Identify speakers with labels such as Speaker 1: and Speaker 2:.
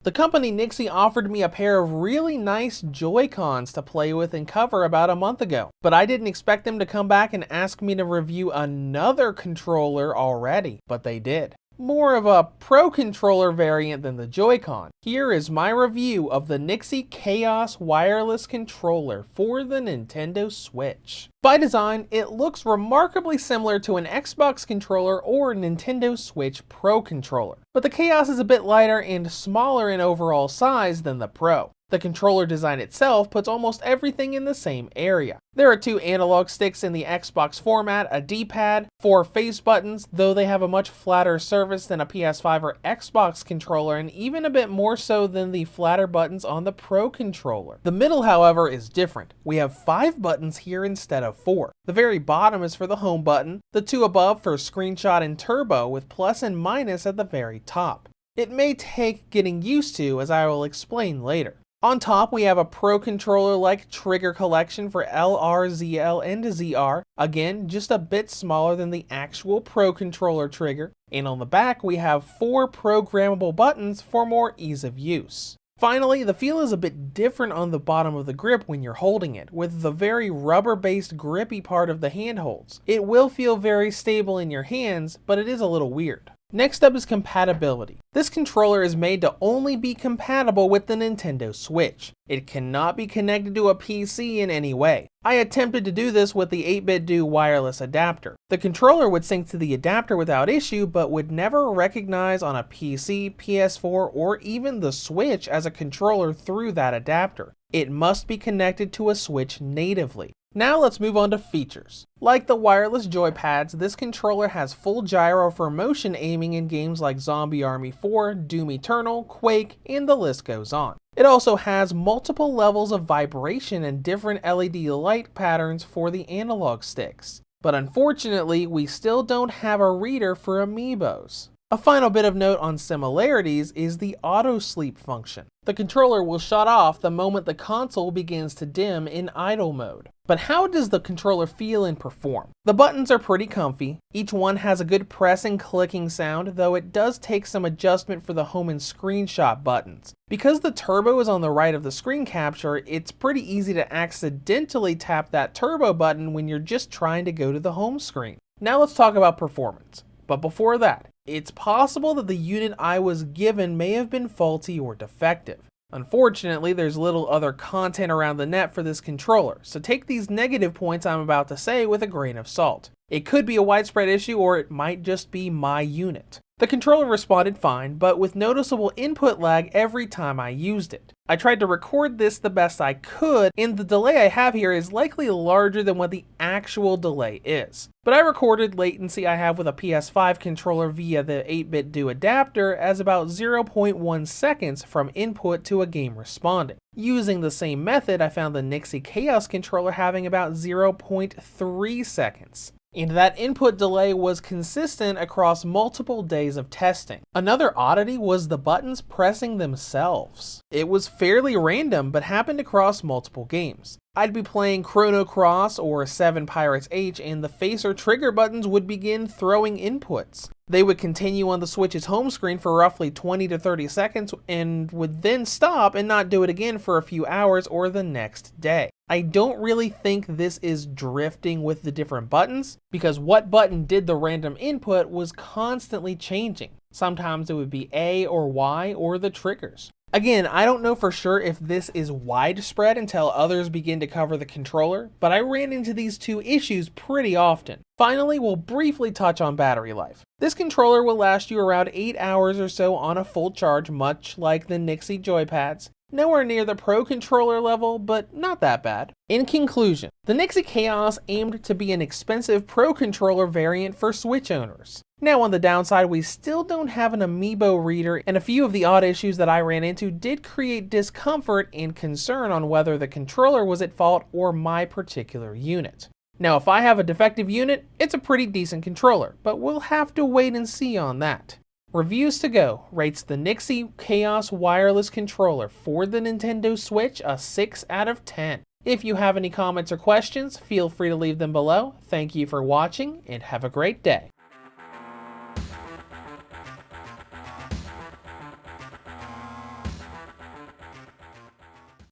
Speaker 1: The company NYXI offered me a pair of really nice Joy-Cons to play with and cover about a month ago, but I didn't expect them to come back and ask me to review another controller already, but they did. More of a Pro controller variant than the Joy-Con. Here is my review of the NYXI Chaos wireless controller for the Nintendo Switch. By design, it looks remarkably similar to an Xbox controller or Nintendo Switch Pro controller, but the Chaos is a bit lighter and smaller in overall size than the Pro. The controller design itself puts almost everything in the same area. There are 2 analog sticks in the Xbox format, a D-pad, 4 face buttons, though they have a much flatter surface than a PS5 or Xbox controller, and even a bit more so than the flatter buttons on the Pro controller. The middle, however, is different. We have 5 buttons here instead of 4. The very bottom is for the home button, the 2 above for screenshot and turbo, with plus and minus at the very top. It may take getting used to, as I will explain later. On top, we have a Pro controller-like trigger collection for LR, ZL, and ZR. Again, just a bit smaller than the actual Pro controller trigger. And on the back, we have 4 programmable buttons for more ease of use. Finally, the feel is a bit different on the bottom of the grip when you're holding it, with the very rubber-based grippy part of the handholds. It will feel very stable in your hands, but it is a little weird. Next up is compatibility. This controller is made to only be compatible with the Nintendo Switch. It cannot be connected to a PC in any way. I attempted to do this with the 8BitDo wireless adapter. The controller would sync to the adapter without issue, but would never recognize on a PC, PS4, or even the Switch as a controller through that adapter. It must be connected to a Switch natively. Now let's move on to features. Like the wireless joypads, this controller has full gyro for motion aiming in games like Zombie Army 4, Doom Eternal, Quake, and the list goes on. It also has multiple levels of vibration and different LED light patterns for the analog sticks. But unfortunately, we still don't have a reader for amiibos. A final bit of note on similarities is the auto sleep function. The controller will shut off the moment the console begins to dim in idle mode. But how does the controller feel and perform? The buttons are pretty comfy. Each one has a good press and clicking sound, though it does take some adjustment for the home and screenshot buttons. Because the turbo is on the right of the screen capture, it's pretty easy to accidentally tap that turbo button when you're just trying to go to the home screen. Now let's talk about performance. But before that, it's possible that the unit I was given may have been faulty or defective. Unfortunately, there's little other content around the net for this controller, so take these negative points I'm about to say with a grain of salt. It could be a widespread issue, or it might just be my unit. The controller responded fine, but with noticeable input lag every time I used it. I tried to record this the best I could, and the delay I have here is likely larger than what the actual delay is. But I recorded latency I have with a PS5 controller via the 8BitDo adapter as about 0.1 seconds from input to a game responding. Using the same method, I found the NYXI Chaos controller having about 0.3 seconds. And that input delay was consistent across multiple days of testing. Another oddity was the buttons pressing themselves. It was fairly random, but happened across multiple games. I'd be playing Chrono Cross or 7 Pirates H, and the face or trigger buttons would begin throwing inputs. They would continue on the Switch's home screen for roughly 20 to 30 seconds and would then stop and not do it again for a few hours or the next day. I don't really think this is drifting with the different buttons, because what button did the random input was constantly changing. Sometimes it would be A or Y or the triggers. Again, I don't know for sure if this is widespread until others begin to cover the controller, but I ran into these two issues pretty often. Finally, we'll briefly touch on battery life. This controller will last you around 8 hours or so on a full charge, much like the NYXI joypads. Nowhere near the Pro controller level, but not that bad. In conclusion, the NYXI Chaos aimed to be an expensive Pro controller variant for Switch owners. Now on the downside, we still don't have an amiibo reader, and a few of the odd issues that I ran into did create discomfort and concern on whether the controller was at fault or my particular unit. Now if I have a defective unit, it's a pretty decent controller, but we'll have to wait and see on that. Reviews to Go rates the NYXI Chaos wireless controller for the Nintendo Switch a 6 out of 10. If you have any comments or questions, feel free to leave them below. Thank you for watching and have a great day.